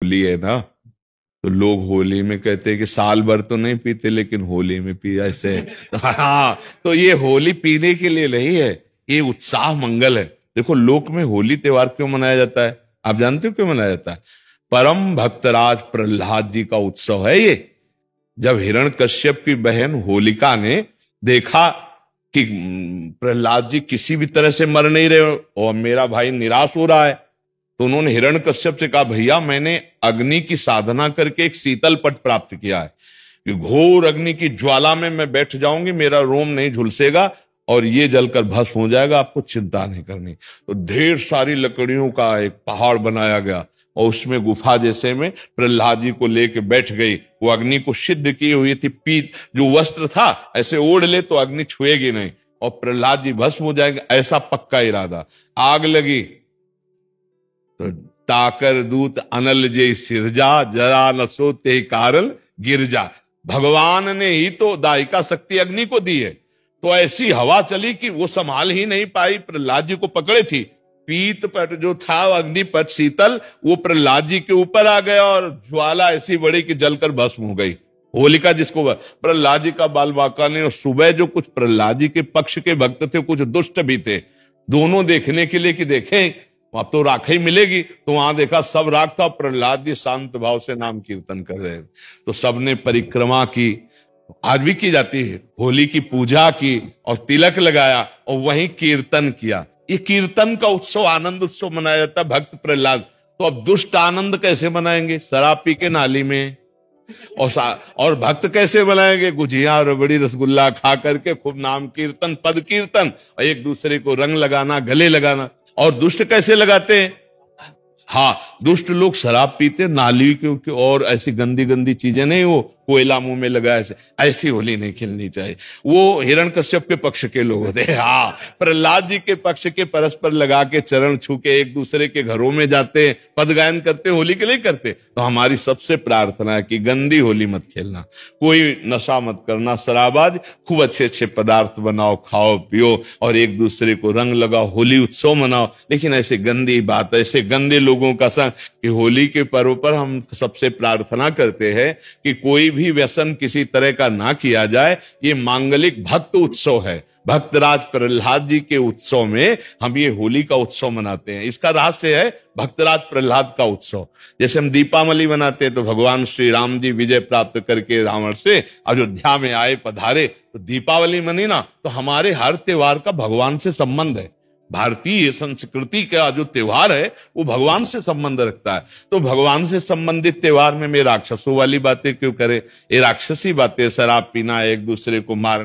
होली है ना, तो लोग होली में कहते हैं कि साल भर तो नहीं पीते लेकिन होली में पिया ऐसे। हाँ, तो ये होली पीने के लिए नहीं है, ये उत्साह मंगल है। देखो लोक में होली त्योहार क्यों मनाया जाता है, आप जानते हो क्यों मनाया जाता है? परम भक्तराज प्रहलाद जी का उत्सव है ये। जब हिरण्यकश्यप की बहन होलिका ने देखा कि प्रहलाद जी किसी भी तरह से मर नहीं रहे और मेरा भाई निराश हो रहा है, तो उन्होंने हिरण्यकश्यप से कहा, भैया मैंने अग्नि की साधना करके एक शीतल पट प्राप्त किया है कि घोर अग्नि की ज्वाला में मैं बैठ जाऊंगी, मेरा रोम नहीं झुलसेगा और ये जलकर भस्म हो जाएगा, आपको चिंता नहीं करनी। तो ढेर सारी लकड़ियों का एक पहाड़ बनाया गया और उसमें गुफा जैसे में प्रहलाद जी को लेके बैठ गई। वो अग्नि को सिद्ध की हुई थी, पीत जो वस्त्र था ऐसे ओढ़ ले तो अग्नि छुएगी नहीं और प्रहलाद जी भस्म हो जाएंगे, ऐसा पक्का इरादा। आग लगी तो ताकर दूत अनल जे सिरजा, जरा न सोते कारण गिरजा। भगवान ने ही तो दायिका शक्ति अग्नि को दी है, तो ऐसी हवा चली कि वो संभाल ही नहीं पाई, प्रहलाद जी को पकड़े थी। पीत पट जो था अग्निपट शीतल, वो प्रहलाद जी के ऊपर आ गया और ज्वाला ऐसी बड़ी कि जलकर भस्म हो गई। होलिका जिसको प्रहलाद जी का बाल बांका ने, सुबह जो कुछ प्रहलाद जी के पक्ष के भक्त थे कुछ दुष्ट भी थे, दोनों देखने के लिए कि देखें अब तो राख ही मिलेगी, तो वहां देखा सब राख था, प्रहलाद जी शांत भाव से नाम कीर्तन कर रहे हैं। तो सबने परिक्रमा की, आज भी की जाती है, होली की पूजा की और तिलक लगाया और वहीं कीर्तन किया। ये कीर्तन का उत्सव, आनंद उत्सव मनाया जाता है भक्त प्रहलाद। तो अब दुष्ट आनंद कैसे मनाएंगे? शराब पी के नाली में। और भक्त कैसे बनाएंगे? गुजिया रबड़ी रसगुल्ला खा करके खूब नाम कीर्तन पद कीर्तन और एक दूसरे को रंग लगाना, गले लगाना। और दुष्ट कैसे लगाते हैं? हाँ, दुष्ट लोग शराब पीते, नाली के और ऐसी गंदी गंदी चीजें नहीं, वो कोयला मुंह में लगा, ऐसी होली नहीं खेलनी चाहिए। वो हिरण्यकश्यप के पक्ष के लोग होते हैं। हाँ, प्रहलाद जी के पक्ष के परस्पर लगा के चरण छू के एक दूसरे के घरों में जाते, पद गायन करते, होली के लिए करते। तो हमारी सबसे प्रार्थना है कि गंदी होली मत खेलना, कोई नशा मत करना, शराबाज, खूब अच्छे अच्छे पदार्थ बनाओ, खाओ पियो और एक दूसरे को रंग लगाओ, होली उत्सव मनाओ। लेकिन ऐसे गंदी बात, ऐसे गंदे लोगों का संग, कि होली के पर्व पर हम सबसे प्रार्थना करते हैं कि कोई भी व्यसन किसी तरह का ना किया जाए। ये मांगलिक भक्त उत्सव है, भक्तराज प्रहलाद जी के उत्सव में हम ये होली का उत्सव मनाते हैं। इसका रहस्य है भक्तराज प्रहलाद का उत्सव। जैसे हम दीपावली मनाते हैं तो भगवान श्री राम जी विजय प्राप्त करके रावण से अयोध्या में आए, पधारे, तो दीपावली मनी ना। तो हमारे हर त्योहार का भगवान से संबंध है। भारतीय संस्कृति का जो त्योहार है वो भगवान से संबंध रखता है। तो भगवान से संबंधित त्योहार में मैं राक्षसों वाली बातें क्यों करे? ये राक्षसी बातें, शराब पीना, एक दूसरे को मारना।